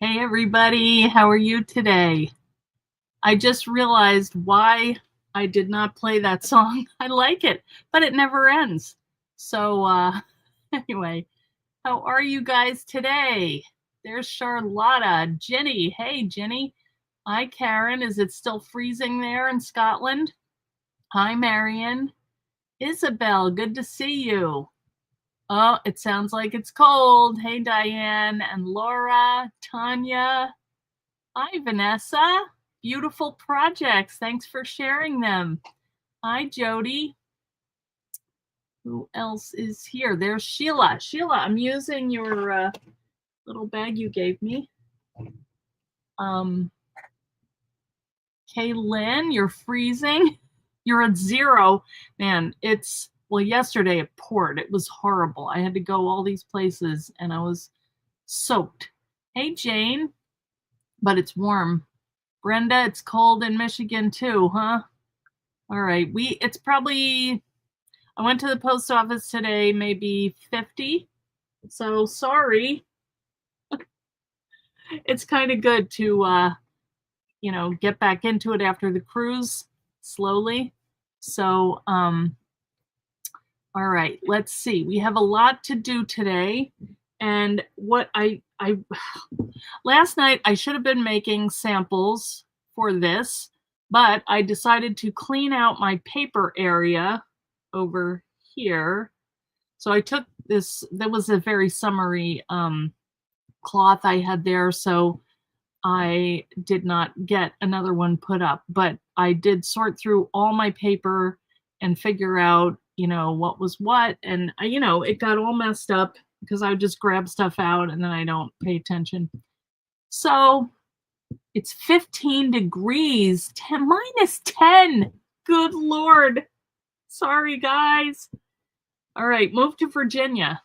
Hey everybody, how are you today? I just realized why I did not play that song. I like it, but it never ends. So anyway, how are you guys today? There's Charlotta, Jenny. Hey Jenny. Hi Karen, is it still freezing there in Scotland? Hi Marion. Isabel, good to see you. Oh, it sounds like it's cold. Hey Diane and Laura, Tanya. Hi, Vanessa. Beautiful projects. Thanks for sharing them. Hi, Jody. Who else is here? There's Sheila. Sheila, I'm using your little bag you gave me. Kaylin, you're freezing. You're at 0. Man, well, yesterday it poured. It was horrible. I had to go all these places and I was soaked. Hey, Jane. But it's warm. Brenda, it's cold in Michigan too, huh? All right, it's probably, I went to the post office today, maybe 50. So sorry. It's kind of good to, get back into it after the cruise slowly. So, all right, let's see. We have a lot to do today. And what last night I should have been making samples for this, but I decided to clean out my paper area over here. So I took this, that was a very summery cloth I had there, so I did not get another one put up, but I did sort through all my paper and figure out, what was what. And, it got all messed up because I would just grab stuff out and then I don't pay attention. So it's 15 degrees, -10. Good Lord. Sorry, guys. All right, move to Virginia.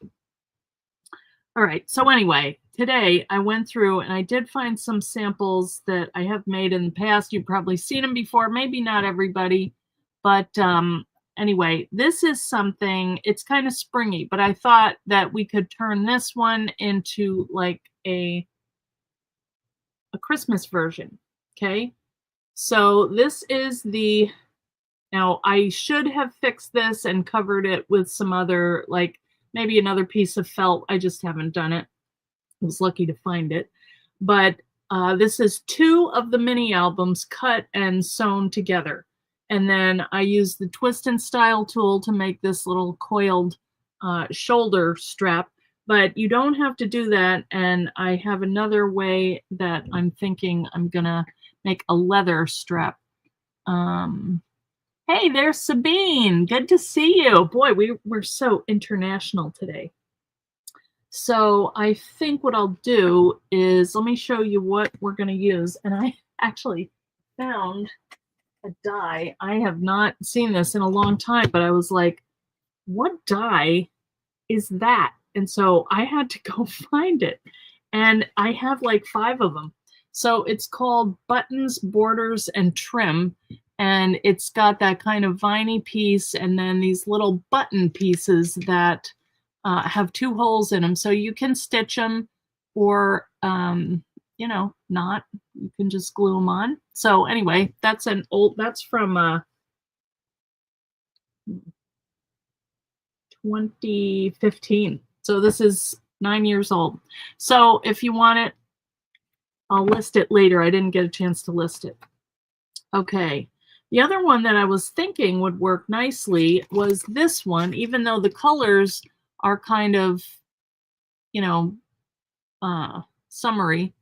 All right, so anyway, today I went through and I did find some samples that I have made in the past. You've probably seen them before, maybe not everybody, but anyway, this is something, it's kind of springy, but I thought that we could turn this one into like a Christmas version, okay? So this is now I should have fixed this and covered it with some other, like maybe another piece of felt. I just haven't done it. I was lucky to find it. But this is 2 of the mini albums cut and sewn together. And then I used the twist and style tool to make this little coiled shoulder strap. But you don't have to do that. And I have another way that I'm thinking I'm going to make a leather strap. Hey, there's Sabine. Good to see you. Boy, we're so international today. So I think what I'll do is, let me show you what we're going to use. And I actually found a die. I have not seen this in a long time, but I was like, what die is that? And so I had to go find it. And I have like 5 of them. So it's called Buttons, Borders, and Trim. And it's got that kind of viney piece and then these little button pieces that have 2 holes in them. So you can stitch them or, you know, not. You can just glue them on. So anyway, that's from 2015. So this is 9 years old. So if you want it, I'll list it later. I didn't get a chance to list it. Okay. The other one that I was thinking would work nicely was this one, even though the colors are kind of, you know, summery.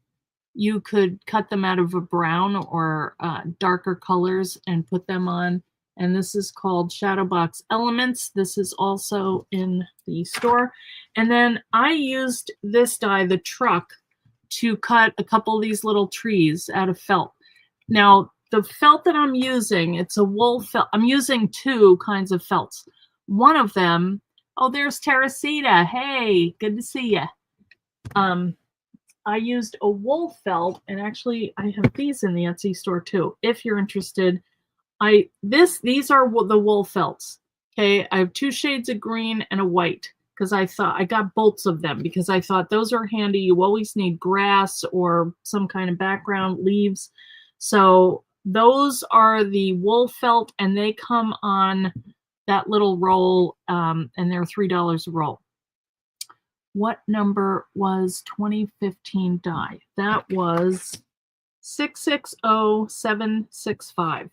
You could cut them out of a brown or darker colors and put them on. And this is called Shadowbox Elements. This is also in the store. And then I used this die, the truck, to cut a couple of these little trees out of felt. Now, the felt that I'm using, it's a wool felt. I'm using 2 kinds of felts. One of them, oh, there's Teresita. Hey, good to see you. I used a wool felt, and actually I have these in the Etsy store too. If you're interested, these are the wool felts. Okay, I have 2 shades of green and a white because I thought I got bolts of them because I thought those are handy. You always need grass or some kind of background, leaves. So those are the wool felt, and they come on that little roll, and they're $3 a roll. What number was 2015 die? That was 660765.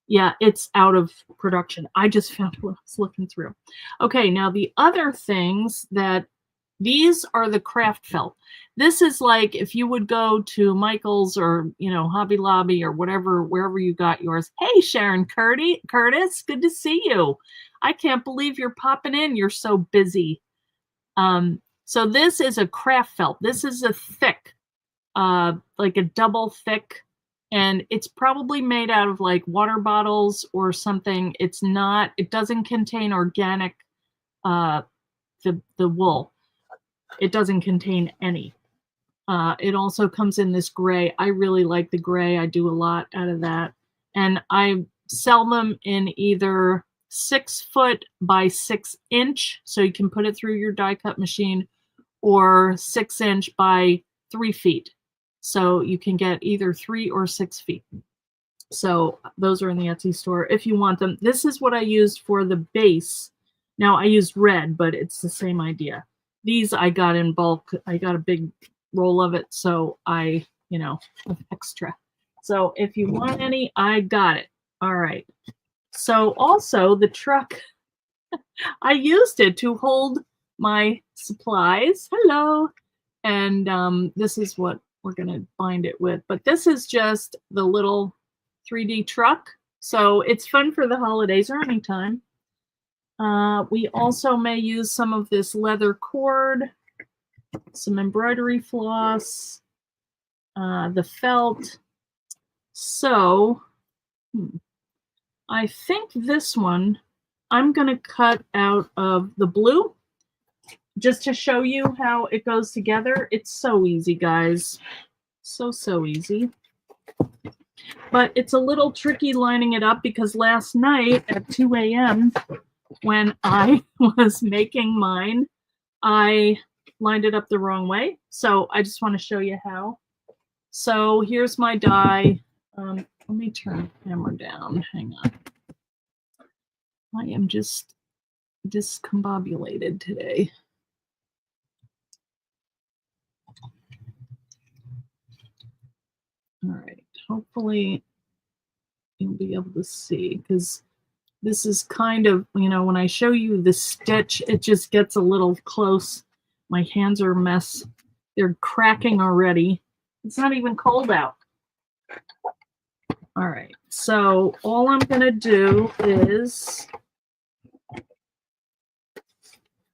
Yeah, it's out of production. I just found it when I was looking through. Okay, now the other things that these are the craft felt. This is like if you would go to Michael's or, you know, Hobby Lobby or whatever, wherever you got yours. Hey, Sharon Curtis, good to see you. I can't believe you're popping in. You're so busy. So this is a craft felt. This is a thick, like a double thick, and it's probably made out of like water bottles or something. It's not, it doesn't contain organic, the wool. It doesn't contain any. It also comes in this gray. I really like the gray. I do a lot out of that. And I sell them in either 6 foot by 6 inch, so you can put it through your die cut machine, or 6 inch by 3 feet. So you can get either 3 or 6 feet. So those are in the Etsy store if you want them. This is what I used for the base. Now I used red, but it's the same idea. These I got in bulk. I got a big roll of it, so I, you know, have extra. So if you want any, I got it. All right. So also the truck, I used it to hold my supplies. Hello. And this is what we're going to bind it with. But this is just the little 3D truck. So it's fun for the holidays or anytime. We also may use some of this leather cord, some embroidery floss, the felt. So I think this one I'm going to cut out of the blue just to show you how it goes together. It's so easy, guys. So easy. But it's a little tricky lining it up because last night at 2 a.m. when I was making mine, I lined it up the wrong way. So I just want to show you how. So here's my die. Let me turn the camera down. Hang on. I am just discombobulated today. All right, hopefully you'll be able to see, because this is kind of, when I show you the stitch, it just gets a little close. My hands are a mess. They're cracking already. It's not even cold out. All right, so all I'm going to do is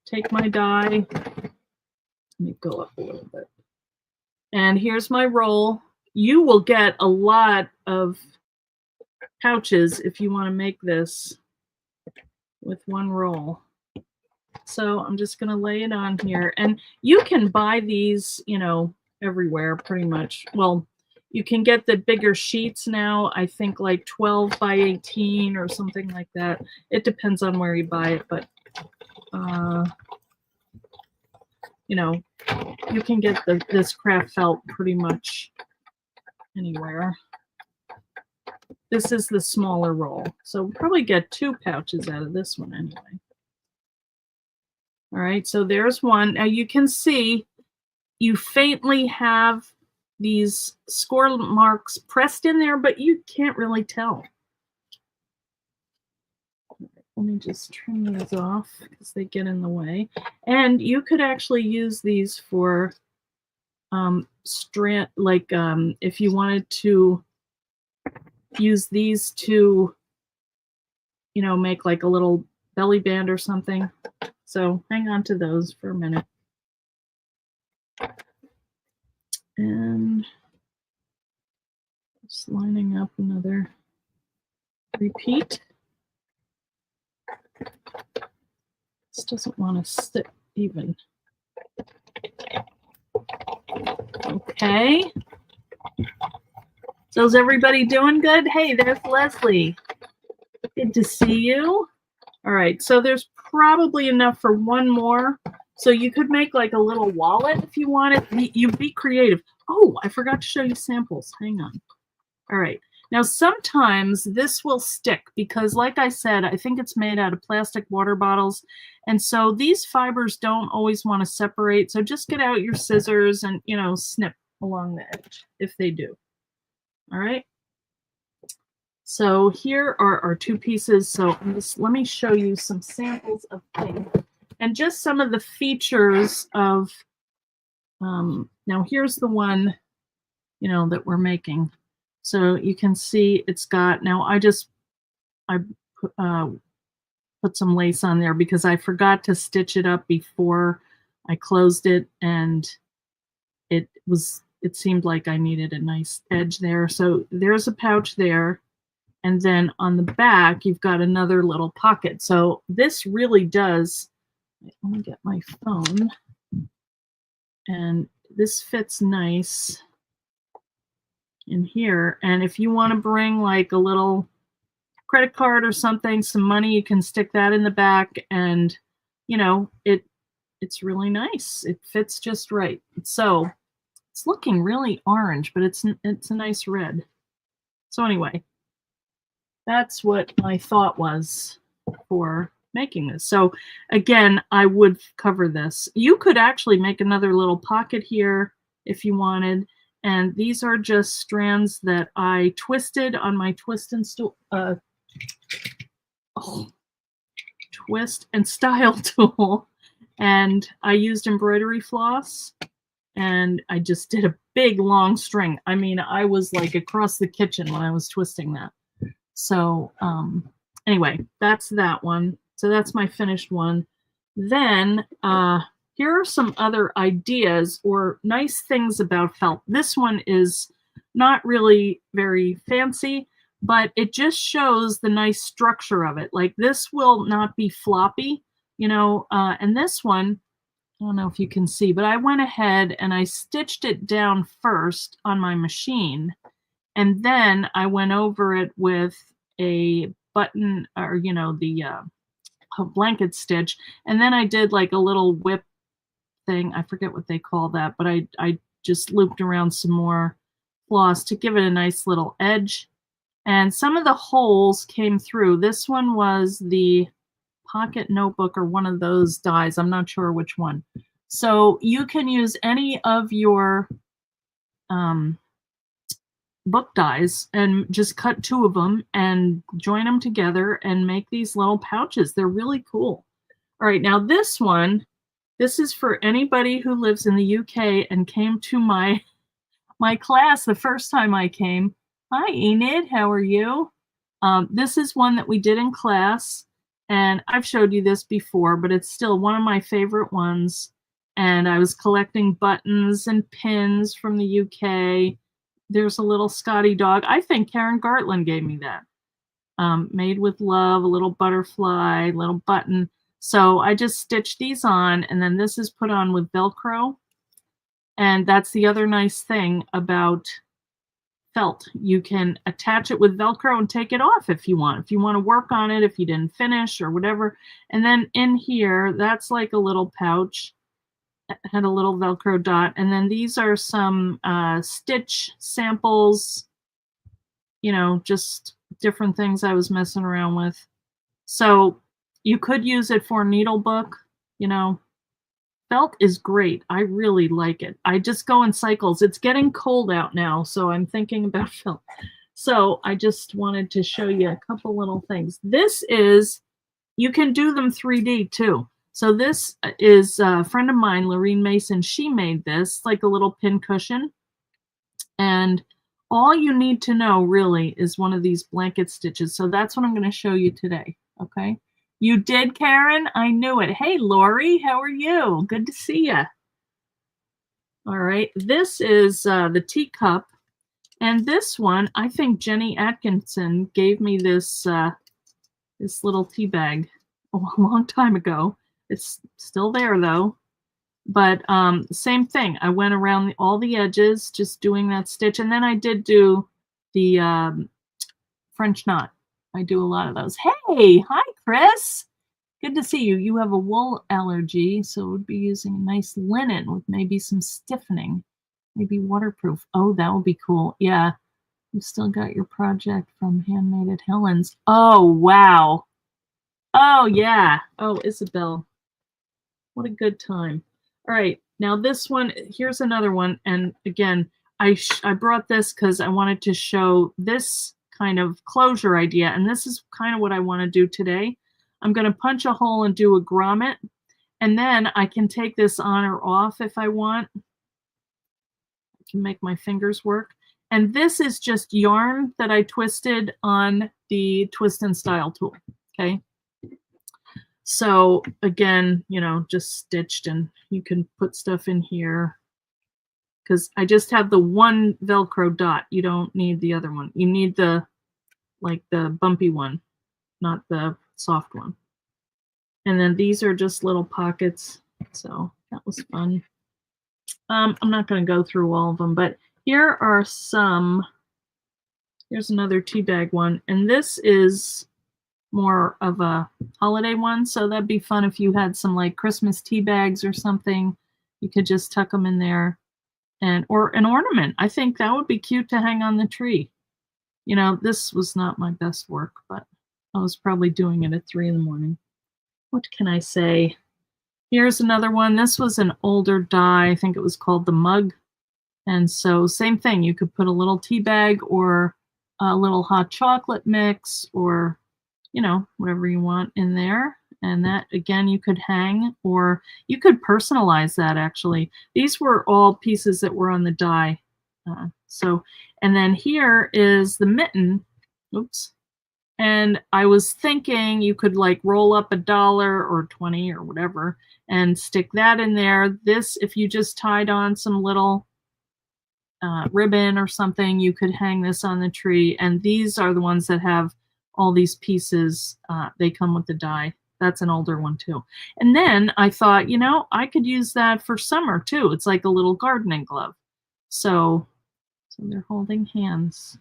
take my die. Let me go up a little bit. And here's my roll. You will get a lot of pouches if you want to make this with one roll. So I'm just going to lay it on here. And you can buy these, everywhere pretty much. Well, you can get the bigger sheets now, I think like 12 by 18 or something like that. It depends on where you buy it, but you can get this craft felt pretty much anywhere. This is the smaller roll, so we'll probably get 2 pouches out of this one anyway. All right, so there's one. Now you can see you faintly have these score marks pressed in there, but you can't really tell. Let me just trim these off because they get in the way. And you could actually use these for strand, like if you wanted to use these to, make like a little belly band or something. So hang on to those for a minute. And just lining up another repeat. This doesn't want to sit even. Okay. So is everybody doing good? Hey, there's Leslie. Good to see you. All right, so there's probably enough for one more. So you could make like a little wallet if you wanted. You be creative. Oh, I forgot to show you samples. Hang on. All right. Now, sometimes this will stick because, like I said, I think it's made out of plastic water bottles. And so these fibers don't always want to separate. So just get out your scissors and, snip along the edge if they do. All right. So here are our 2 pieces. So let me show you some samples of things and just some of the features of, now here's the one, that we're making. So you can see it's got, now I put some lace on there because I forgot to stitch it up before I closed it, and it seemed like I needed a nice edge there. So there's a pouch there. And then on the back, you've got another little pocket. So this really does, let me get my phone. And this fits nice in here. And if you want to bring like a little credit card or something, some money, you can stick that in the back, and it's really nice. It fits just right. So it's looking really orange, but it's a nice red. So anyway, that's what my thought was for making this. So again, I would cover this. You could actually make another little pocket here if you wanted. And these are just strands that I twisted on my twist and style tool. And I used embroidery floss, and I just did a big long string. I mean, I was like across the kitchen when I was twisting that. So anyway, that's that one. So that's my finished one. Then here are some other ideas or nice things about felt. This one is not really very fancy, but it just shows the nice structure of it. Like this will not be floppy, and this one, I don't know if you can see, but I went ahead and I stitched it down first on my machine. And then I went over it with a button, or, the blanket stitch. And then I did like a little whip thing. I forget what they call that, but I just looped around some more floss to give it a nice little edge. And some of the holes came through. This one was the pocket notebook or one of those dies. I'm not sure which one. So you can use any of your book dies and just cut 2 of them and join them together and make these little pouches. They're really cool. All right, now this one, this is for anybody who lives in the UK and came to my class the first time I came. Hi, Enid, how are you? This is one that we did in class, and I've showed you this before, but it's still one of my favorite ones. And I was collecting buttons and pins from the UK. There's a little Scotty dog. I think Karen Gartland gave me that. Made with love, a little butterfly, little button. So I just stitched these on, and then this is put on with Velcro. And that's the other nice thing about felt. You can attach it with Velcro and take it off if you want. If you want to work on it, if you didn't finish or whatever. And then in here, that's like a little pouch. It had a little Velcro dot. And then these are some stitch samples, you know, just different things I was messing around with. So you could use it for a needle book, you know. Felt is great. I really like it. I just go in cycles. It's getting cold out now, so I'm thinking about felt. So I just wanted to show you a couple little things. This is, you can do them 3D too. So this is a friend of mine, Lorene Mason. She made this like a little pin cushion. And all you need to know really is one of these blanket stitches. So that's what I'm going to show you today. Okay. You did, Karen? I knew it. Hey, Lori, how are you? Good to see you. All right. This is the teacup. And this one, I think Jenny Atkinson gave me this, this little tea bag a long time ago. It's still there, though. But same thing. I went around all the edges, just doing that stitch. And then I did do the French knot. I do a lot of those. Hey, hi, Chris. Good to see you. You have a wool allergy, so it would be using a nice linen with maybe some stiffening, maybe waterproof. Oh, that would be cool. Yeah. You still got your project from Handmade at Helen's. Oh, wow. Oh, yeah. Oh, Isabel. What a good time. All right. Now this one, here's another one. And again, I brought this because I wanted to show this kind of closure idea. And this is kind of what I want to do today. I'm going to punch a hole and do a grommet. And then I can take this on or off if I want. I can make my fingers work. And this is just yarn that I twisted on the Twist and Style tool. Okay. So again, you know, just stitched, and you can put stuff in here because I just have the one Velcro dot. You don't need the other one. You need the, like the bumpy one, not the soft one. And then these are just little pockets. So that was fun. I'm not going to go through all of them, but here are some. Here's another tea bag one. And this is more of a holiday one, so that'd be fun if you had some like Christmas tea bags or something. You could just tuck them in there, and or an ornament. I think that would be cute to hang on the tree. You know, this was not my best work, but I was probably doing it at 3 in the morning. What can I say? Here's another one. This was an older die. I think it was called the mug. And so same thing. You could put a little tea bag or a little hot chocolate mix or, you know, whatever you want in there. And that, again, you could hang, or you could personalize that, actually. These were all pieces that were on the die. And then here is the mitten. Oops. And I was thinking you could like roll up $1 or 20 or whatever and stick that in there. This, if you just tied on some little ribbon or something, you could hang this on the tree. And these are the ones that have all these pieces. They come with the die. That's an older one too. And then I thought, you know, I could use that for summer too. It's like a little gardening glove. So they're holding hands.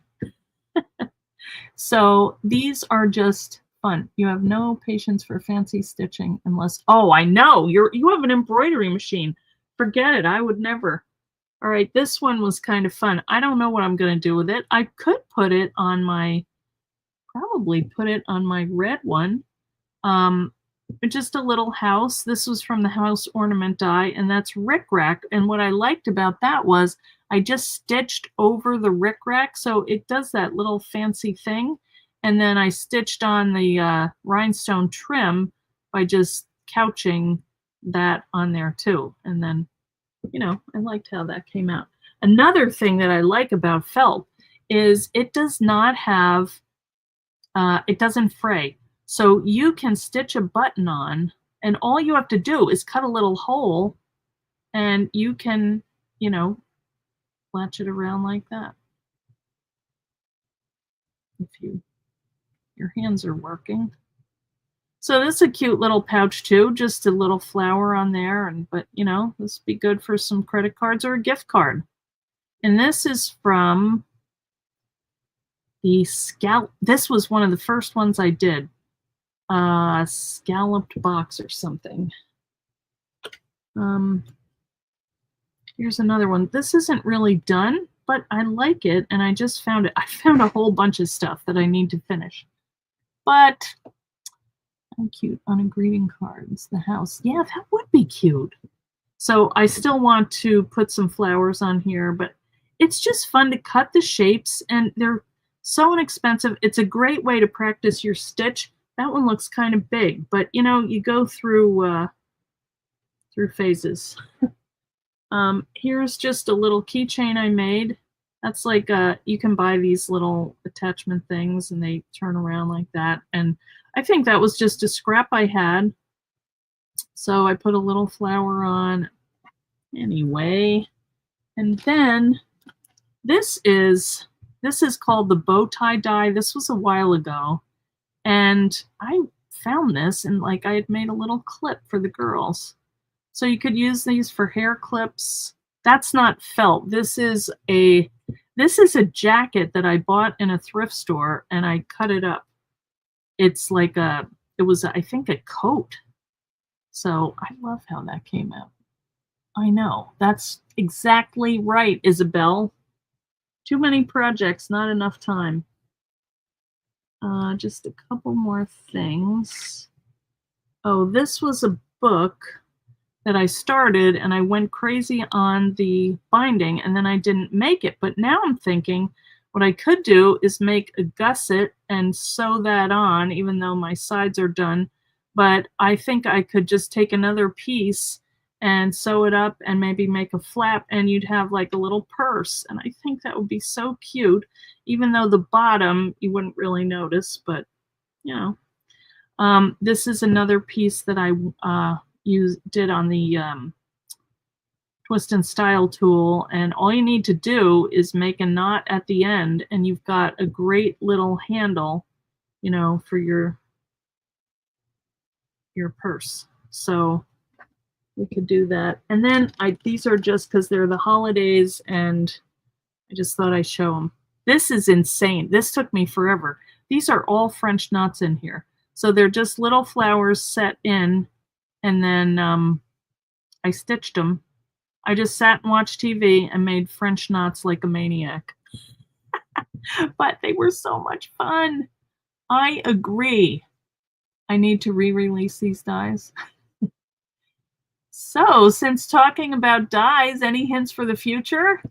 So these are just fun. You have no patience for fancy stitching unless, oh, I know, you have an embroidery machine. Forget it. I would never. All right, this one was kind of fun. I don't know what I'm going to do with it. I could put it on my, probably put it on my red one. just a little house. This was from the house ornament die, and that's rickrack. And what I liked about that was I just stitched over the rickrack, so it does that little fancy thing. And then I stitched on the rhinestone trim by just couching that on there too. And then, you know, I liked how that came out. Another thing that I like about felt is it does not have, it doesn't fray. So you can stitch a button on, and all you have to do is cut a little hole, and you can, you know, latch it around like that. If your hands are working. So this is a cute little pouch too, just a little flower on there, and but you know, this would be good for some credit cards or a gift card. And this is from the scallop. This was one of the first ones I did. Scalloped box or something. Here's another one. This isn't really done, but I like it, and I just found it. I found a whole bunch of stuff that I need to finish. But how cute on a greeting cards, the house. Yeah, that would be cute. So I still want to put some flowers on here, but it's just fun to cut the shapes, and they're so inexpensive. It's a great way to practice your stitch. That one looks kind of big, but you know, you go through phases. Here's just a little keychain I made. That's like you can buy these little attachment things, and they turn around like that. And I think that was just a scrap I had. So I put a little flower on anyway. And then this is called the bow tie die. This was a while ago. And I found this, and like I had made a little clip for the girls. So you could use these for hair clips. That's not felt. This is a jacket that I bought in a thrift store, and I cut it up. It's like it was, I think, a coat. So I love how that came out. I know, that's exactly right, Isabel. Too many projects, not enough time. Just a couple more things. Oh, this was a book that I started, and I went crazy on the binding, and then I didn't make it. But now I'm thinking what I could do is make a gusset and sew that on, even though my sides are done. But I think I could just take another piece and sew it up and maybe make a flap, and you'd have like a little purse. And I think that would be so cute, even though the bottom you wouldn't really notice, but you know. This is another piece that I did on the twist and style tool, and all you need to do is make a knot at the end, and you've got a great little handle, you know, for your purse. So we could do that. And then these are just because they're the holidays, and I just thought I'd show them. This is insane. This took me forever. These are all French knots in here. So they're just little flowers set in, and then I stitched them. I just sat and watched TV and made French knots like a maniac. But they were so much fun. I agree. I need to re-release these dies. So, since talking about dies, any hints for the future?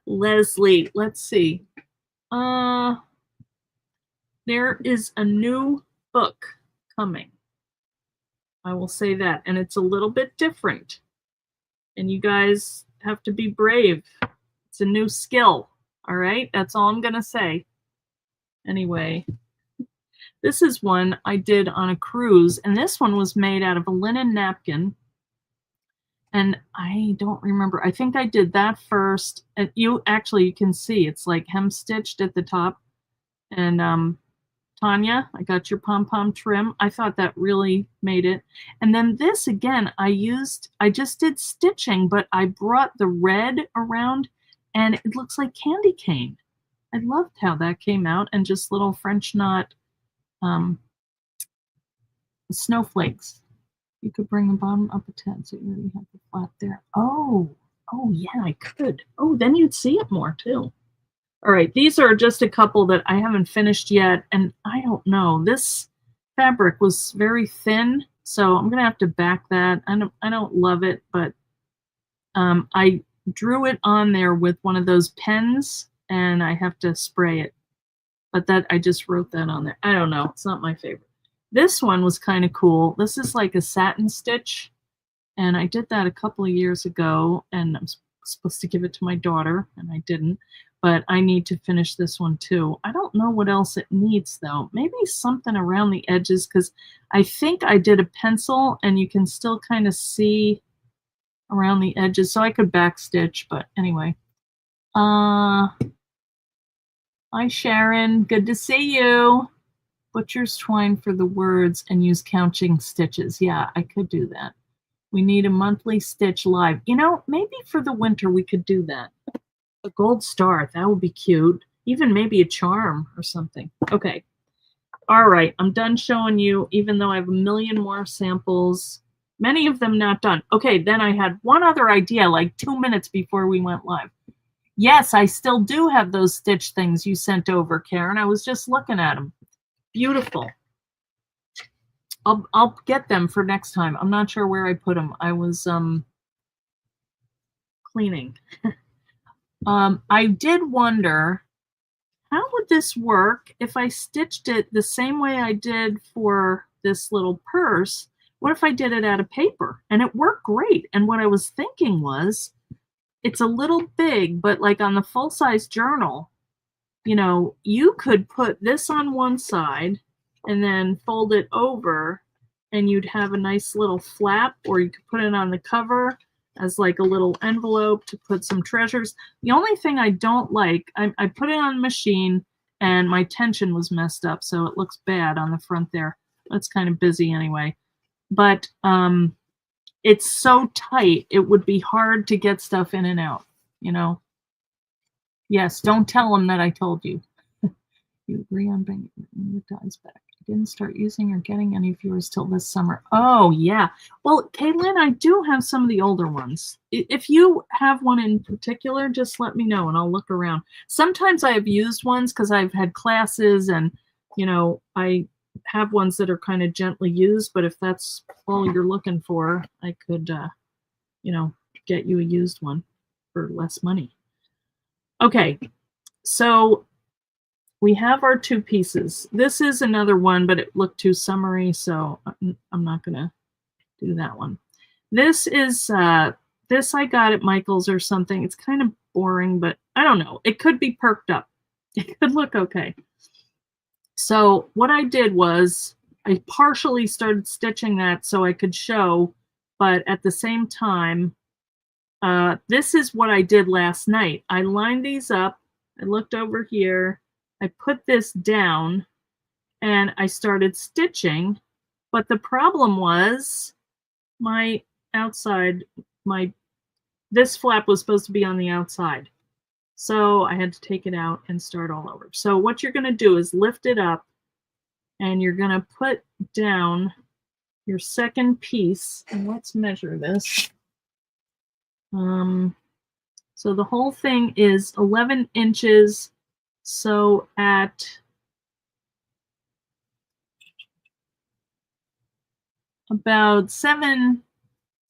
Leslie, let's see. There is a new book coming. I will say that, and it's a little bit different. And you guys have to be brave. It's a new skill, all right? That's all I'm going to say. Anyway, this is one I did on a cruise, and this one was made out of a linen napkin. And I don't remember. I think I did that first. And you can see it's like hem stitched at the top. And Tanya, I got your pom-pom trim. I thought that really made it. And then this again, I just did stitching, but I brought the red around, and it looks like candy cane. I loved how that came out, and just little French knot snowflakes. You could bring the bottom up a tad, so you already have the flat there. Oh yeah, I could. Oh, then you'd see it more too. All right, these are just a couple that I haven't finished yet, and I don't know. This fabric was very thin, so I'm gonna have to back that. I don't love it, but I drew it on there with one of those pens, and I have to spray it. But that I just wrote that on there. I don't know. It's not my favorite. This one was kind of cool. This is like a satin stitch, and I did that a couple of years ago, and I'm supposed to give it to my daughter, and I didn't. But I need to finish this one too. I don't know what else it needs though. Maybe something around the edges, because I think I did a pencil, and you can still kind of see around the edges, so I could backstitch. But anyway, hi Sharon, good to see you. Butcher's twine for the words and use counting stitches. Yeah, I could do that. We need a monthly stitch live. You know, maybe for the winter we could do that. A gold star, that would be cute. Even maybe a charm or something. Okay. All right, I'm done showing you, even though I have a million more samples. Many of them not done. Okay, then I had one other idea like 2 minutes before we went live. Yes, I still do have those stitch things you sent over, Karen. I was just looking at them. Beautiful. I'll get them for next time. I'm not sure where I put them. I was cleaning. I did wonder, how would this work if I stitched it the same way I did for this little purse? What if I did it out of paper? And it worked great. And what I was thinking was, it's a little big, but like on the full-size journal, you know, you could put this on one side and then fold it over, and you'd have a nice little flap, or you could put it on the cover as like a little envelope to put some treasures. The only thing I don't like, I put it on the machine and my tension was messed up, so it looks bad on the front there. It's kind of busy anyway. But it's so tight, it would be hard to get stuff in and out, you know? Yes, don't tell them that I told you. You agree on bringing the dies back. I didn't start using or getting any viewers till this summer. Oh, yeah. Well, Caitlin, I do have some of the older ones. If you have one in particular, just let me know and I'll look around. Sometimes I have used ones because I've had classes and, you know, I have ones that are kind of gently used, but if that's all you're looking for, I could, you know, get you a used one for less money. Okay, so we have our 2 pieces. This is another one, but it looked too summery, so I'm not gonna do that one. This is this I got at Michael's or something. It's kind of boring, but I don't know. It could be perked up. It could look okay. So what I did was I partially started stitching that so I could show, but at the same time, this is what I did last night. I lined these up. I looked over here. I put this down and I started stitching, but the problem was my outside, this flap was supposed to be on the outside. So I had to take it out and start all over. So what you're going to do is lift it up and you're going to put down your second piece. And let's measure this. So the whole thing is 11 inches. So at about 6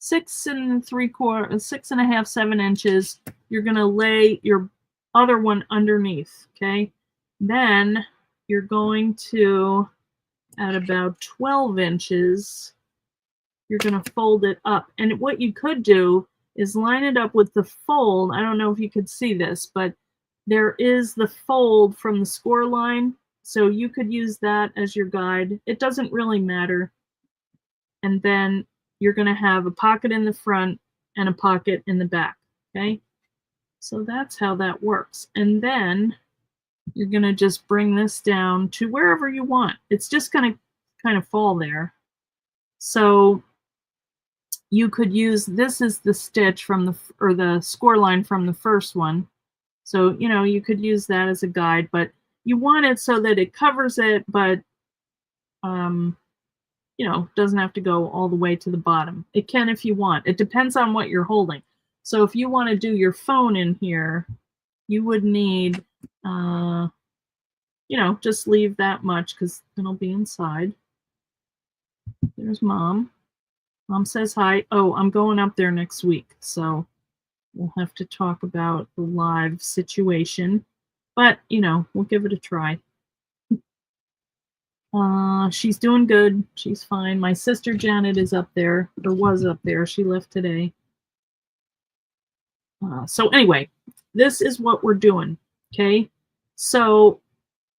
3/4, 6.5, 7 inches, you're going to lay your other one underneath. Okay. Then you're going to, at about 12 inches, you're going to fold it up. And what you could do is line it up with the fold. I don't know if you could see this, but there is the fold from the score line. So you could use that as your guide. It doesn't really matter. And then you're going to have a pocket in the front and a pocket in the back. Okay. So that's how that works. And then you're going to just bring this down to wherever you want. It's just going to kind of fall there. So you could use, this is the stitch from the score line from the first one. So, you know, you could use that as a guide, but you want it so that it covers it, but, you know, doesn't have to go all the way to the bottom. It can if you want. It depends on what you're holding. So if you want to do your phone in here, you would need, you know, just leave that much because it'll be inside. There's Mom. Mom says hi. Oh, I'm going up there next week, so we'll have to talk about the live situation. But, you know, we'll give it a try. She's doing good. She's fine. My sister Janet is up there, or was up there. She left today. So anyway, this is what we're doing, okay? So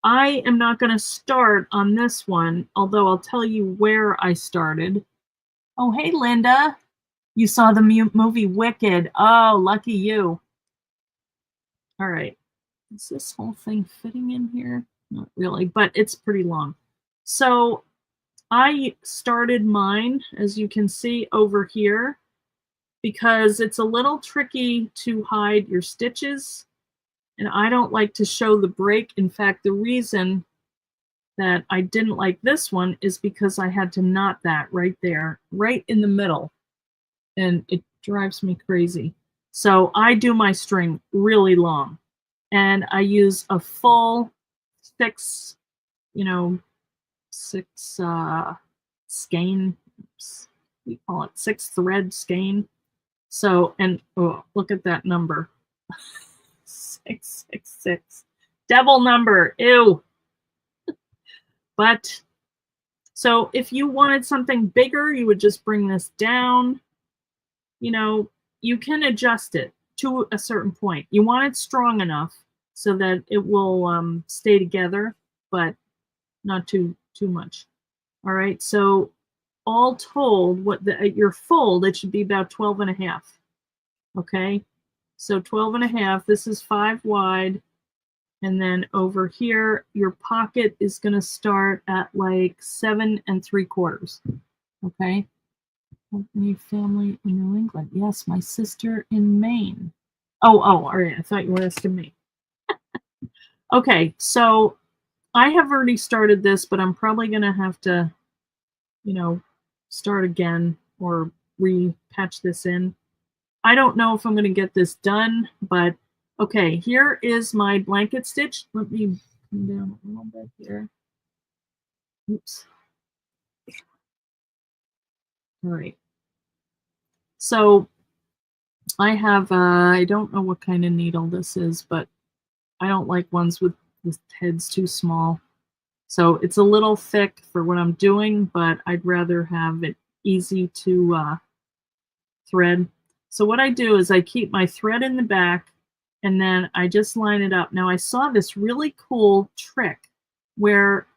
I am not going to start on this one, although I'll tell you where I started. Oh, hey, Linda. You saw the movie Wicked. Oh, lucky you. All right. Is this whole thing fitting in here? Not really, but it's pretty long. So I started mine, as you can see over here, because it's a little tricky to hide your stitches, and I don't like to show the break. In fact, the reason that I didn't like this one is because I had to knot that right there, right in the middle, and it drives me crazy. So I do my string really long, and I use a full six skein. We call it 6-thread skein. So, and oh, look at that number. 666. Devil number. Ew. But so if you wanted something bigger, you would just bring this down. You know, you can adjust it to a certain point. You want it strong enough so that it will stay together, but not too much. All right, so all told, at your fold, it should be about 12 and a half. Okay, so 12 and a half, this is 5 wide, and then over here, your pocket is going to start at like 7 3/4. Okay, company family in New England. Yes, my sister in Maine. Oh, all right, I thought you were asking me. Okay, so I have already started this, but I'm probably going to have to, start again or repatch this in. I don't know if I'm going to get this done, but okay, here is my blanket stitch. Let me come down a little bit here. Oops. All right. So I have, I don't know what kind of needle this is, but I don't like ones with heads too small. So it's a little thick for what I'm doing, but I'd rather have it easy to thread. So what I do is I keep my thread in the back, and then I just line it up. Now I saw this really cool trick where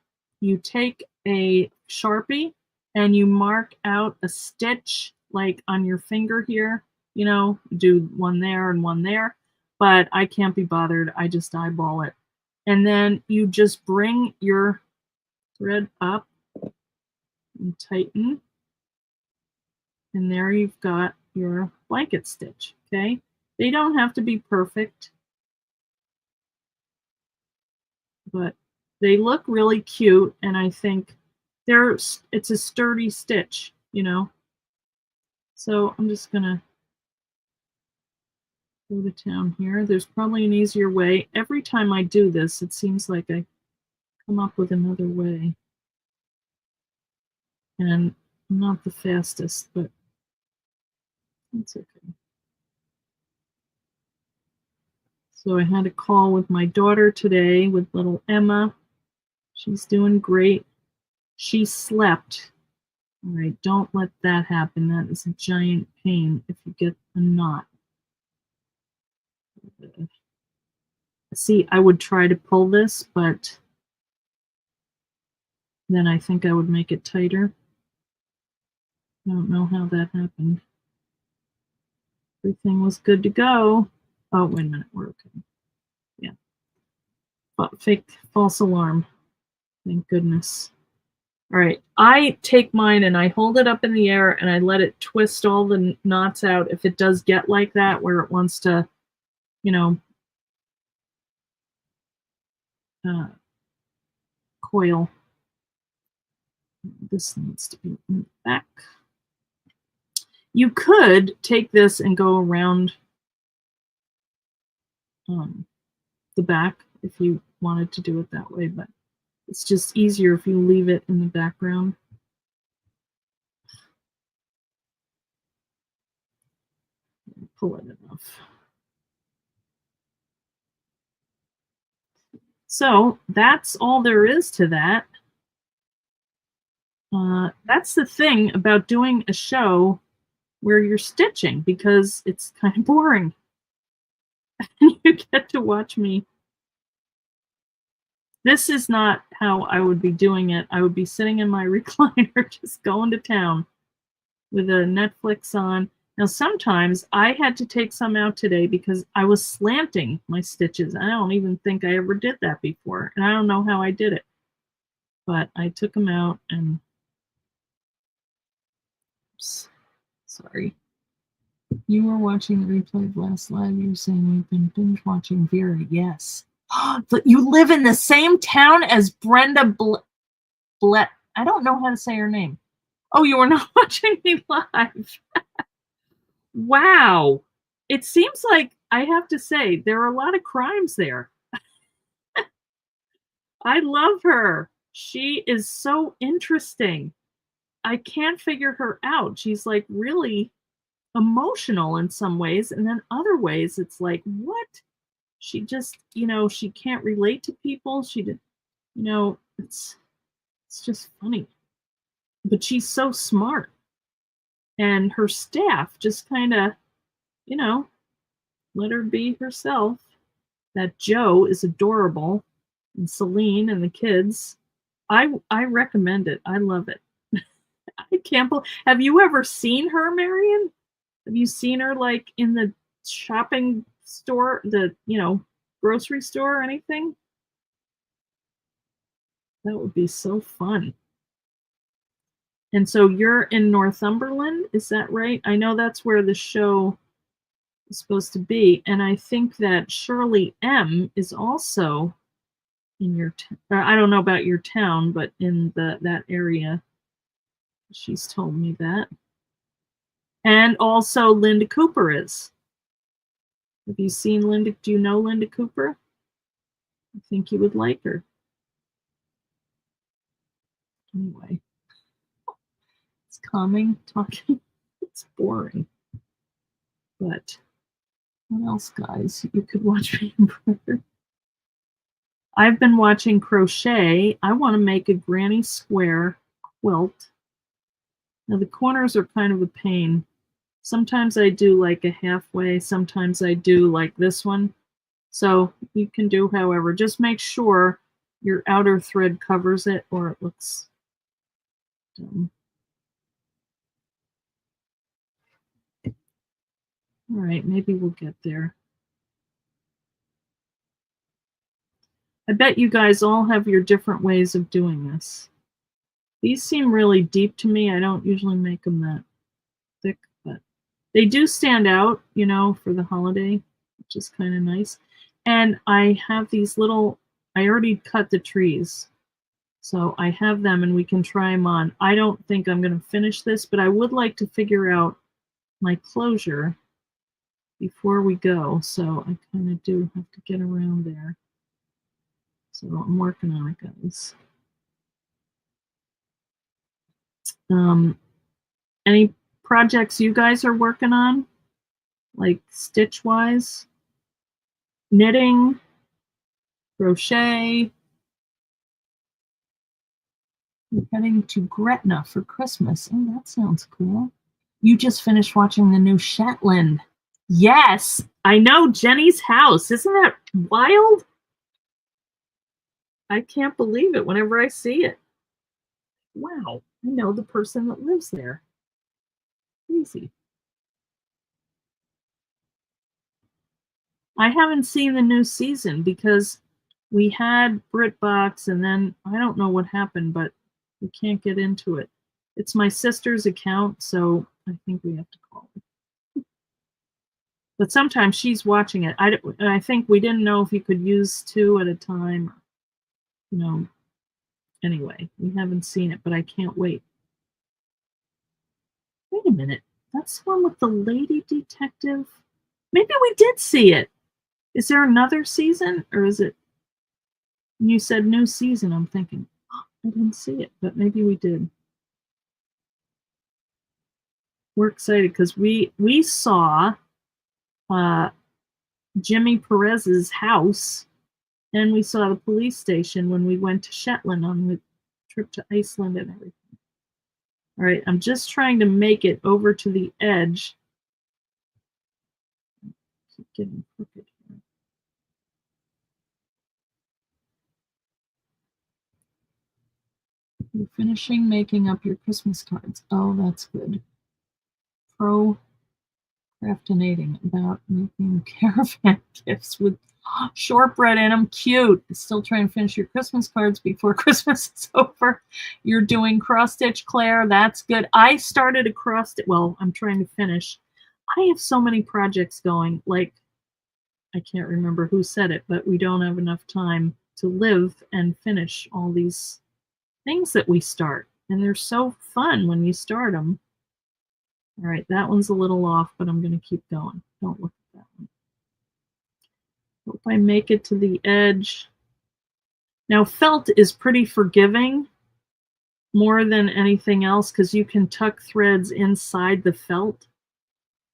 you take a Sharpie and you mark out a stitch like on your finger here, do one there and one there, but I can't be bothered. I just eyeball it. And then you just bring your thread up and tighten. And there you've got your blanket stitch, okay? They don't have to be perfect, but they look really cute, and I think it's a sturdy stitch, So I'm just gonna go to town here. There's probably an easier way. Every time I do this, it seems like I come up with another way. And I'm not the fastest, but that's okay. So I had a call with my daughter today with little Emma. She's doing great. She slept. All right, don't let that happen. That is a giant pain if you get a knot. See, I would try to pull this, but then I think I would make it tighter. I don't know how that happened. Everything was good to go. Oh, wait a minute, we're okay. Yeah. But fake false alarm. Thank goodness. All right, I take mine and I hold it up in the air and I let it twist all the knots out if it does get like that where it wants to, coil. This needs to be in the back. You could take this and go around the back if you wanted to do it that way, but it's just easier if you leave it in the background. pull it enough. So that's all there is to that. That's the thing about doing a show where you're stitching, because it's kind of boring. You get to watch me. This is not how I would be doing it. I would be sitting in my recliner just going to town with a Netflix on. Now, sometimes I had to take some out today because I was slanting my stitches. I don't even think I ever did that before, and I don't know how I did it. But I took them out and... Oops, sorry. You were watching the replay of last live. You're saying you've been binge watching Vera. Yes. But you live in the same town as Brenda I don't know how to say her name. Oh, you were not watching me live. Wow. It seems like, I have to say, there are a lot of crimes there. I love her. She is so interesting. I can't figure her out. She's like really emotional in some ways, and then other ways it's like, what? She just, she can't relate to people. She did, it's just funny. But she's so smart. And her staff just kind of, let her be herself. That Joe is adorable, and Celine and the kids. I recommend it. I love it. I can't believe. Have you ever seen her, Marion? Have you seen her like in the shopping store, the grocery store or anything? That would be so fun. And so you're in Northumberland, is that right? I know that's where the show is supposed to be, and I think that Shirley M is also in your I don't know about your town, but in that area. She's told me that. And also Linda Cooper is. Have you seen Linda? Do you know Linda Cooper? I think you would like her. Anyway, it's calming talking. It's boring. But what else, guys? You could watch me embroider. I've been watching crochet. I want to make a granny square quilt. Now the corners are kind of a pain. Sometimes I do like a halfway, sometimes I do like this one. So you can do however. Just make sure your outer thread covers it or it looks dumb. All right, maybe we'll get there. I bet you guys all have your different ways of doing this. These seem really deep to me. I don't usually make them that thick, but they do stand out, for the holiday, which is kind of nice. And I have these little, I already cut the trees. So I have them and we can try them on. I don't think I'm going to finish this, but I would like to figure out my closure before we go. So I kind of do have to get around there. So I'm working on it, guys. Any projects you guys are working on? Like stitch-wise? Knitting? Crochet? We're heading to Gretna for Christmas. Oh, that sounds cool. You just finished watching the new Shetland. Yes, I know, Jenny's house. Isn't that wild? I can't believe it whenever I see it. Wow, I know the person that lives there. Easy. I haven't seen the new season because we had BritBox and then I don't know what happened, but we can't get into it. It's my sister's account, so I think we have to call her. But sometimes she's watching it. I think we didn't know if you could use 2 at a time. Anyway, we haven't seen it, but I can't wait. Wait a minute. That's the one with the lady detective? Maybe we did see it. Is there another season, or is it? You said new season. I'm thinking, oh, I didn't see it, but maybe we did. We're excited because we saw Jimmy Perez's house, and we saw the police station when we went to Shetland on the trip to Iceland and everything. All right, I'm just trying to make it over to the edge. Keep getting crooked here. You're finishing making up your Christmas cards. Oh, that's good. Procrastinating about making caravan gifts with shortbread in them. Cute. Still trying to finish your Christmas cards before Christmas is over. You're doing cross stitch, Claire. That's good. I started a cross stitch. Well, I'm trying to finish. I have so many projects going. Like, I can't remember who said it, but we don't have enough time to live and finish all these things that we start. And they're so fun when you start them. All right, that one's a little off, but I'm going to keep going. Don't look at that one. Hope I make it to the edge. Now, felt is pretty forgiving more than anything else because you can tuck threads inside the felt.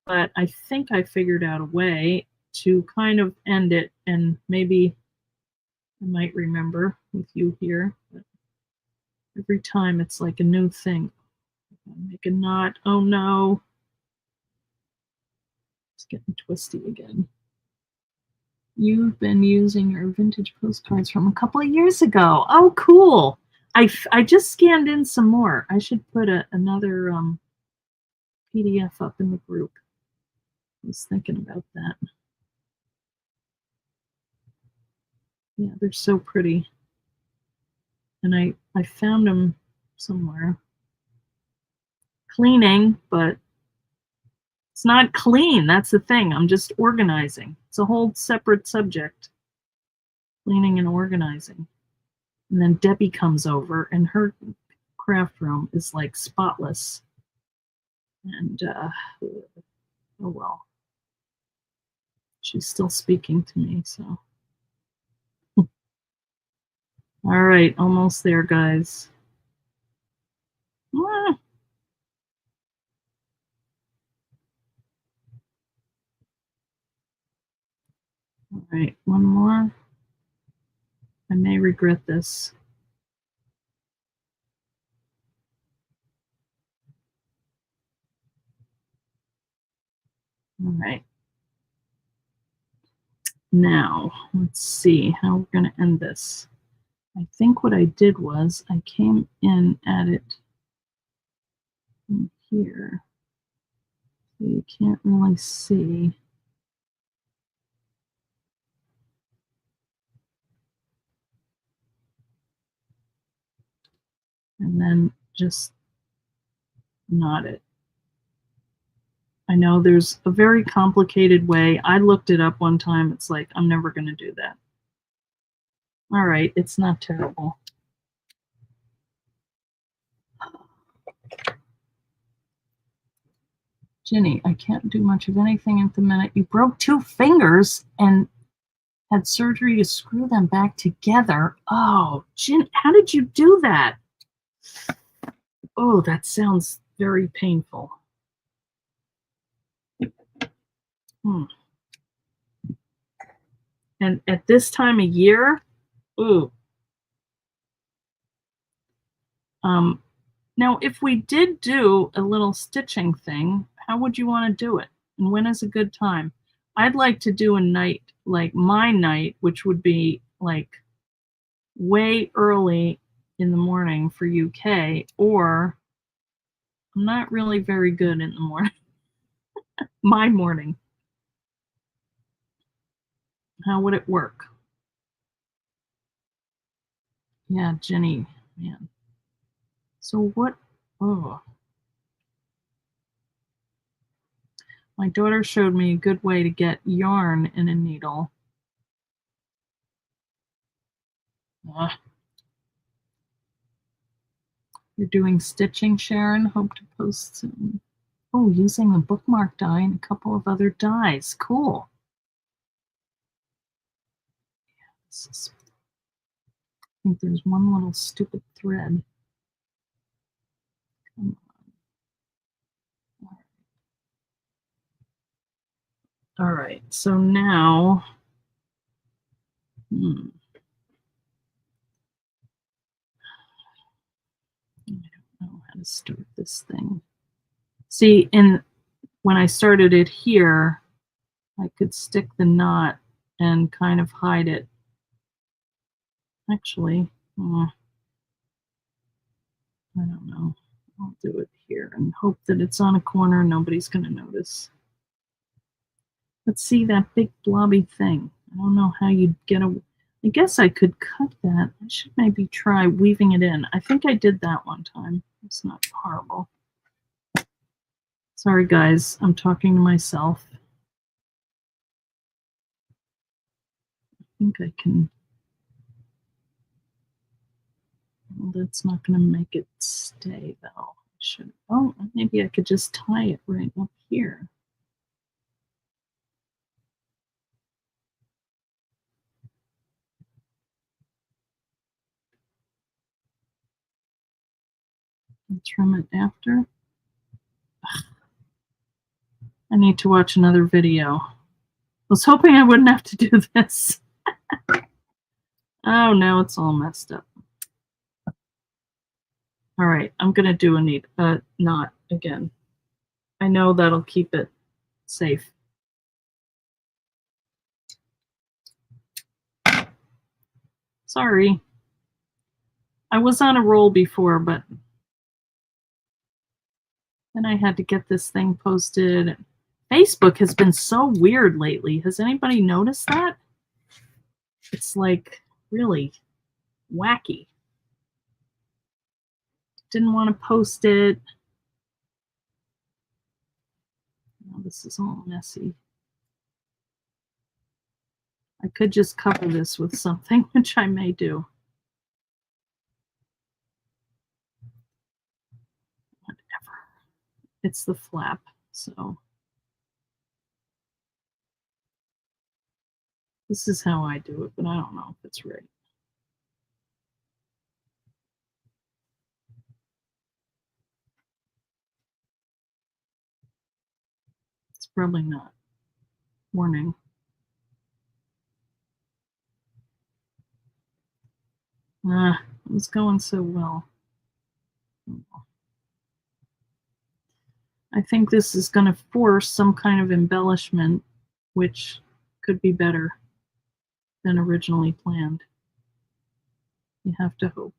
But I think I figured out a way to kind of end it, and maybe I might remember with you here. But every time it's like a new thing. Make a knot. Oh no. It's getting twisty again. You've been using your vintage postcards from a couple of years ago. Oh, cool. I just scanned in some more. I should put another PDF up in the group. I was thinking about that. Yeah, they're so pretty. And I found them somewhere. Cleaning, but it's not clean. That's the thing. I'm just organizing. It's a whole separate subject. Cleaning and organizing. And then Debbie comes over, and her craft room is like spotless. And oh well. She's still speaking to me, so. All right, almost there, guys. Ah. All right, one more. I may regret this. All right. Now, let's see how we're going to end this. I think what I did was I came in at it from here. So you can't really see. And then just knot it. I know there's a very complicated way. I looked it up one time. It's like, I'm never going to do that. All right, it's not terrible. Ginny, I can't do much of anything at the minute. You broke 2 fingers and had surgery to screw them back together. Oh, Ginny, how did you do that? Oh, that sounds very painful. And at this time of year, ooh. Now, if we did do a little stitching thing, how would you want to do it? And when is a good time? I'd like to do a night, like my night, which would be like way early in the morning for UK, or I'm not really very good in the morning. My morning. How would it work? Yeah, Jenny, man. So what? Oh. My daughter showed me a good way to get yarn in a needle. Ugh. You're doing stitching, Sharon? Hope to post soon. Oh, using a bookmark die and a couple of other dies. Cool. Yeah, this is, I think there's one little stupid thread. Come on. All right, so now, I don't know how to start this thing. See, when I started it here, I could stick the knot and kind of hide it. Actually, I don't know. I'll do it here and hope that it's on a corner and nobody's going to notice. Let's see that big blobby thing. I don't know how you'd get a. I guess I could cut that. I should maybe try weaving it in. I think I did that one time. It's not horrible. Sorry, guys. I'm talking to myself. I think I can. Well, that's not going to make it stay, though. Should. Oh, maybe I could just tie it right up here. And trim it after. Ugh. I need to watch another video. I was hoping I wouldn't have to do this. Oh, now it's all messed up. All right, I'm going to do a knot again. I know that'll keep it safe. Sorry. I was on a roll before, but then I had to get this thing posted. Facebook has been so weird lately. Has anybody noticed that? It's like really wacky. Didn't want to post it. Oh, this is all messy. I could just cover this with something, which I may do. Whatever. It's the flap, so. This is how I do it, but I don't know if it's right. It's probably not. Warning. It was going so well. I think this is going to force some kind of embellishment, which could be better than originally planned. You have to hope.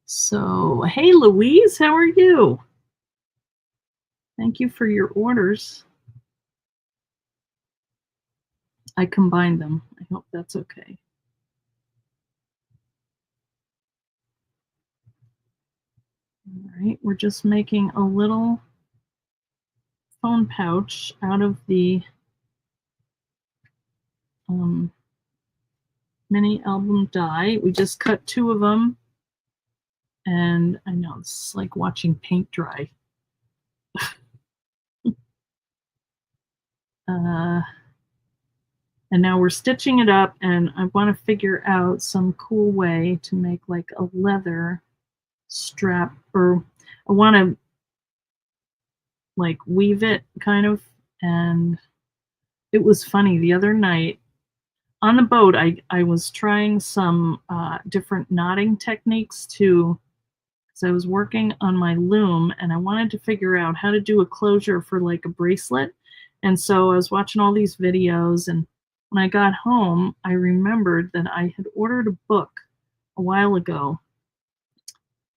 So, hey Louise, how are you? Thank you for your orders. I combined them. I hope that's okay. All right, we're just making a little phone pouch out of the Mini-Album die. We just cut 2 of them, and I know it's like watching paint dry. And now we're stitching it up, and I want to figure out some cool way to make like a leather strap, or I want to like weave it kind of. And it was funny the other night on the boat, I was trying some different knotting techniques because I was working on my loom and I wanted to figure out how to do a closure for like a bracelet. And so I was watching all these videos, and when I got home, I remembered that I had ordered a book a while ago.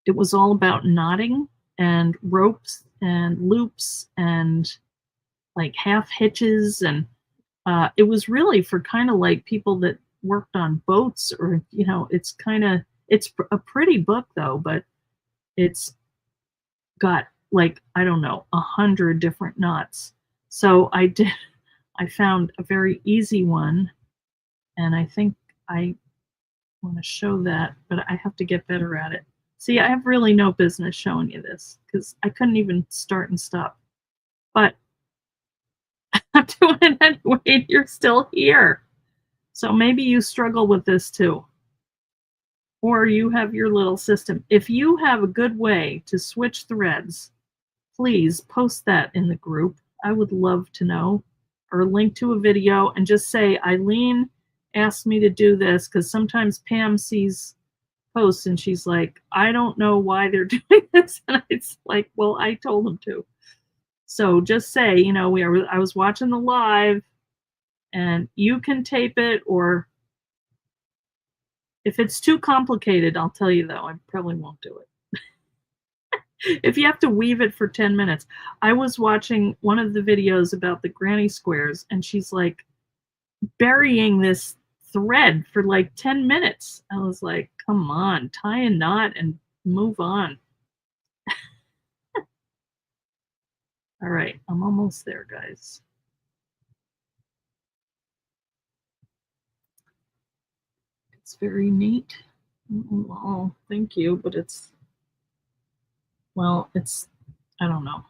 It was all about knotting and ropes and loops and like half hitches, and it was really for kind of like people that worked on boats, or it's a pretty book though, but it's got like, I don't know, 100 different knots. So I found a very easy one, and I think I want to show that, but I have to get better at it. See, I have really no business showing you this because I couldn't even start and stop. But I'm doing it anyway, and you're still here. So maybe you struggle with this too. Or you have your little system. If you have a good way to switch threads, please post that in the group. I would love to know. Or link to a video and just say, Eileen asked me to do this, because sometimes Pam sees posts and she's like, I don't know why they're doing this. And it's like, well, I told them to. So just say, you know, I was watching the live and you can tape it, or if it's too complicated, I'll tell you though, I probably won't do it. If you have to weave it for 10 minutes. I was watching one of the videos about the granny squares, and she's like burying this thread for like 10 minutes. I was like, come on, tie a knot and move on. All right, I'm almost there, guys. It's very neat. Oh, thank you, but it's, well, it's, I don't know.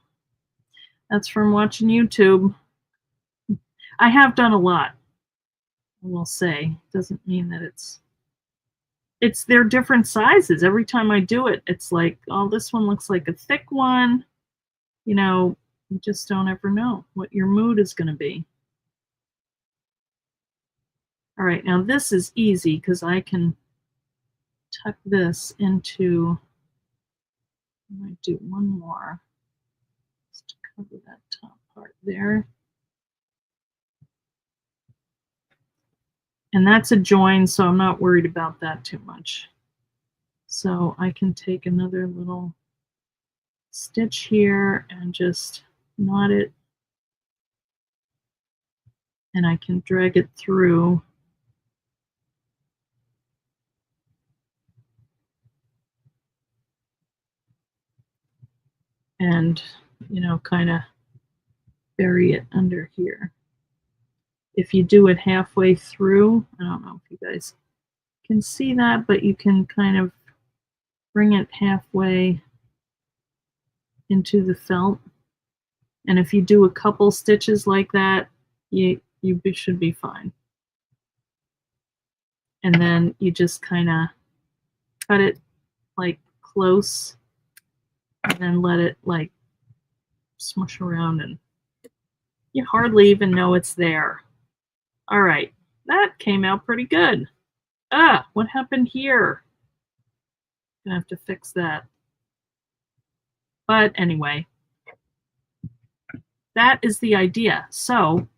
That's from watching YouTube. I have done a lot, I will say. Doesn't mean that they're different sizes. Every time I do it, it's like, oh, this one looks like a thick one. You know, you just don't ever know what your mood is going to be. All right, now this is easy because I can tuck this into, I might do one more just to cover that top part there. And that's a join, so I'm not worried about that too much. So I can take another little stitch here and just knot it, and I can drag it through. And, you know, kind of bury it under here. If you do it halfway through, I don't know if you guys can see that, but you can kind of bring it halfway into the felt. And if you do a couple stitches like that, you should be fine. And then you just kind of cut it like close, and then let it like smush around, and you hardly even know it's there. All right, that came out pretty good. Ah, what happened here? Gonna have to fix that. But anyway, that is the idea. So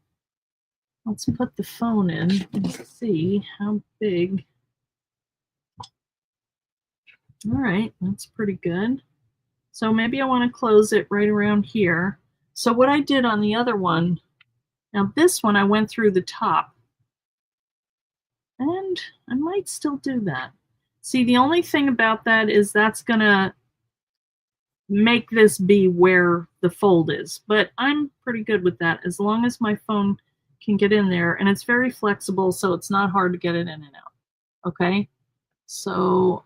let's put the phone in and see how big. All right, that's pretty good. So maybe I want to close it right around here. So what I did on the other one, now this one I went through the top, and I might still do that. See, the only thing about that is that's gonna make this be where the fold is, but I'm pretty good with that as long as my phone can get in there, and it's very flexible, so it's not hard to get it in and out. Okay, so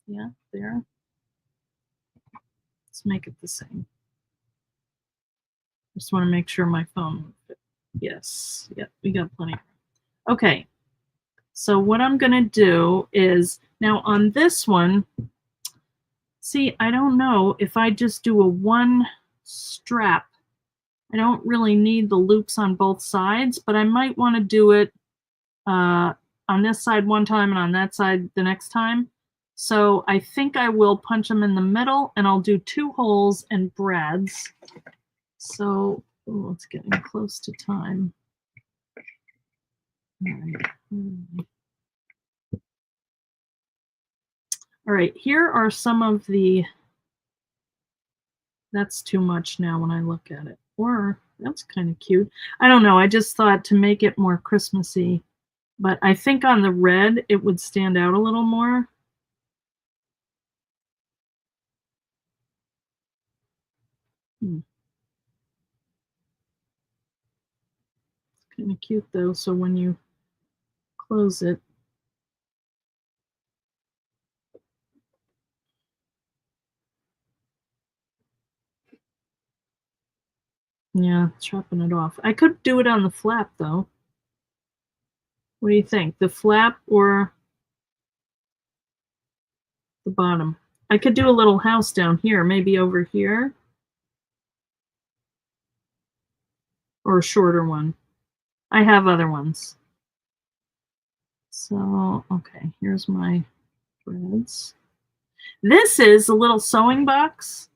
yeah, there. Let's make it the same. Just want to make sure my phone. Yes, yep, we got plenty. Okay, so what I'm gonna do is, now on this one, see, I don't know if I just do a one strap. I don't really need the loops on both sides, but I might want to do it on this side one time and on that side the next time. So I think I will punch them in the middle, and I'll do 2 holes and brads. So it's getting close to time. All right, here are some of the, that's too much now when I look at it. Or that's kind of cute. I don't know, I just thought to make it more Christmassy, but I think on the red it would stand out a little more. It's kind of cute though, so when you close it, yeah, chopping it off. I could do it on the flap though. What do you think? The flap or the bottom? I could do a little house down here, maybe over here. Or a shorter one. I have other ones. So, okay, here's my threads. This is a little sewing box.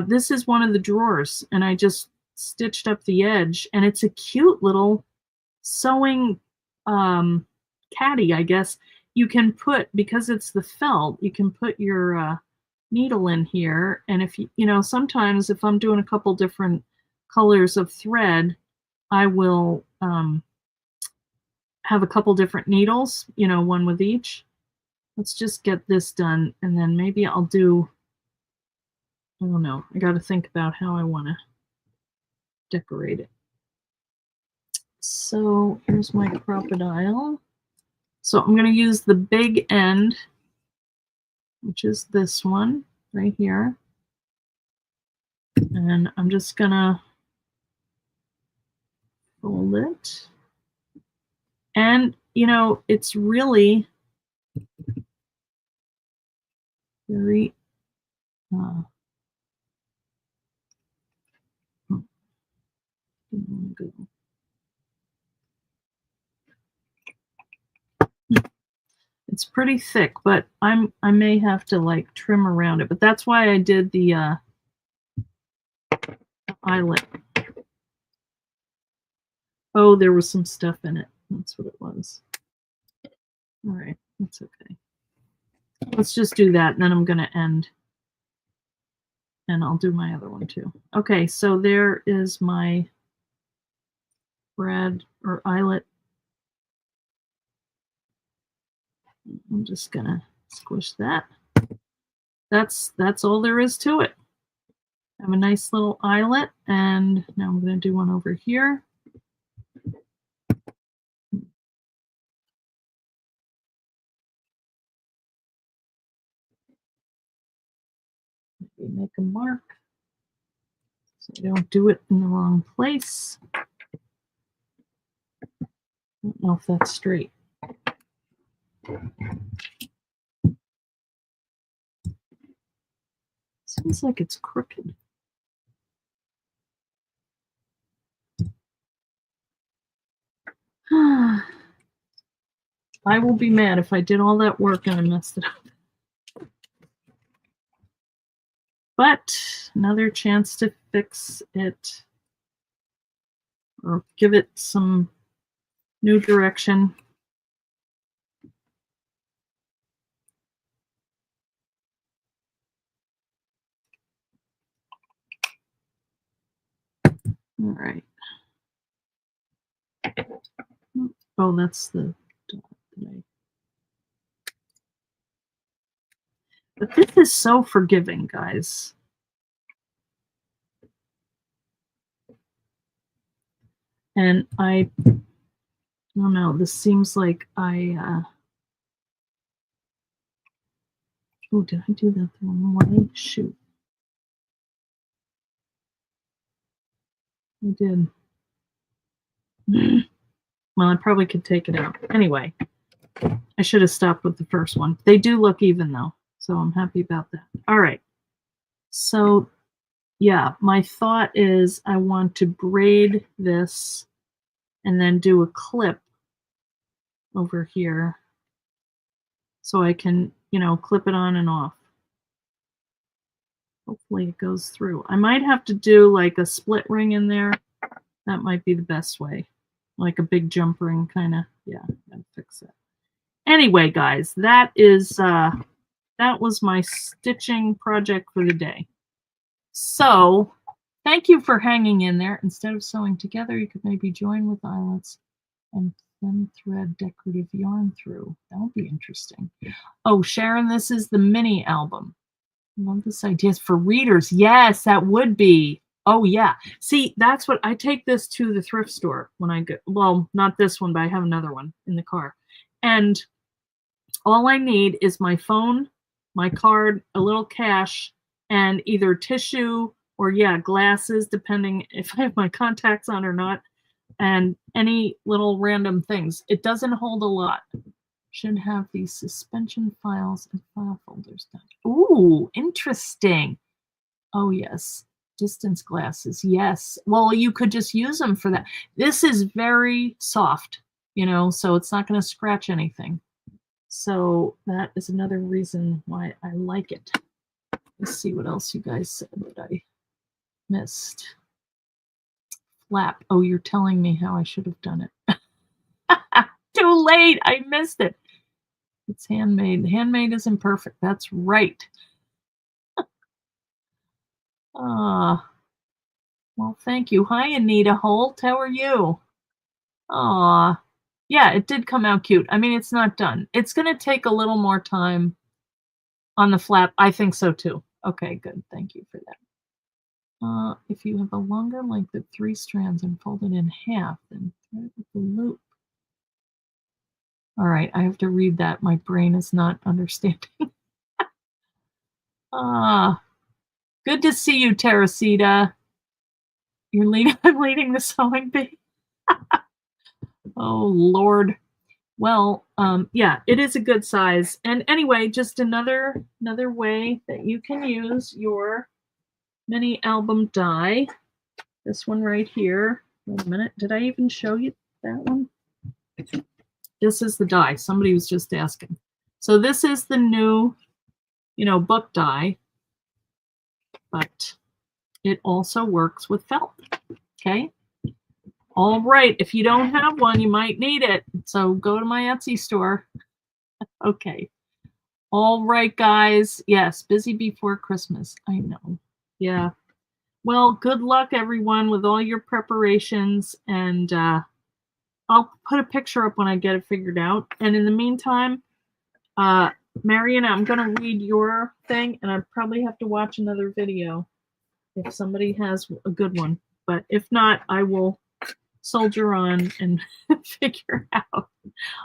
This is one of the drawers, and I just stitched up the edge, and it's a cute little sewing caddy, I guess. You can put, because it's the felt, you can put your needle in here, and if you know, sometimes if I'm doing a couple different colors of thread, I will have a couple different needles, you know, one with each. Let's just get this done, and then maybe I'll do, I don't know, I got to think about how I want to decorate it. So here's my crocodile. So I'm going to use the big end, which is this one right here. And I'm just going to fold it. And, you know, it's really very, it's pretty thick, but I may have to like trim around it. But that's why I did the eyelet. Oh, there was some stuff in it. That's what it was. All right, that's okay. Let's just do that, and then I'm going to end. And I'll do my other one too. Okay, so there is my thread or eyelet. I'm just going to squish that. That's all there is to it. I have a nice little eyelet, and now I'm going to do one over here. Maybe make a mark so I don't do it in the wrong place. I don't know if that's straight. Seems like it's crooked. I will be mad if I did all that work and I messed it up. But another chance to fix it or give it some new direction. All right. Oh, that's the dot that I... But this is so forgiving, guys. And I don't know, this seems like I... Oh, did I do that the wrong way? Shoot. I did. Well, I probably could take it out. Anyway, I should have stopped with the first one. They do look even, though, so I'm happy about that. All right. So, yeah, my thought is I want to braid this and then do a clip over here so I can, you know, clip it on and off. Hopefully it goes through. I might have to do like a split ring in there. That might be the best way. Like a big jump ring kind of. Yeah, gotta fix it. Anyway, guys, that was my stitching project for the day. So thank you for hanging in there. Instead of sewing together, you could maybe join with eyelets and thin thread decorative yarn through. That would be interesting. Oh, Sharon, this is the mini album. I love this idea. It's for readers. Yes, that would be. Oh, yeah. See, that's what I take this to the thrift store when I go. Well, not this one, but I have another one in the car. And all I need is my phone, my card, a little cash, and either tissue or, yeah, glasses, depending if I have my contacts on or not, and any little random things. It doesn't hold a lot. should have these suspension files and file folders done. Ooh, interesting. Oh, yes. Distance glasses. Yes. Well, you could just use them for that. This is very soft, you know, so it's not going to scratch anything. So that is another reason why I like it. Let's see what else you guys said that I missed. Flap. Oh, you're telling me how I should have done it. Too late. I missed it. It's handmade. Handmade isn't perfect. That's right. Well, thank you. Hi, Anita Holt. How are you? Yeah, it did come out cute. I mean, it's not done. It's going to take a little more time on the flap. I think so too. Okay, good. Thank you for that. If you have a longer length of 3 strands and fold it in half, then thread with the loop. All right, I have to read that. My brain is not understanding. Good to see you, Teresita. I'm leading the sewing bee. Oh, Lord. Well, yeah, it is a good size. And anyway, just another way that you can use your mini album die. This one right here. Wait a minute. Did I even show you that one? This is the die. Somebody was just asking. So this is the new, book die, but it also works with felt. Okay. All right. If you don't have one, you might need it. So go to my Etsy store. Okay. All right, guys. Yes, busy before Christmas. I know. Yeah. Well, good luck, everyone, with all your preparations. And I'll put a picture up when I get it figured out. And in the meantime, Mariana, I'm going to read your thing, and I probably have to watch another video if somebody has a good one. But if not, I will soldier on and figure out.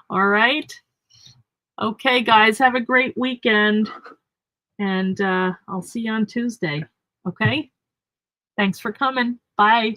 All right? Okay, guys, have a great weekend, and I'll see you on Tuesday. Okay? Thanks for coming. Bye.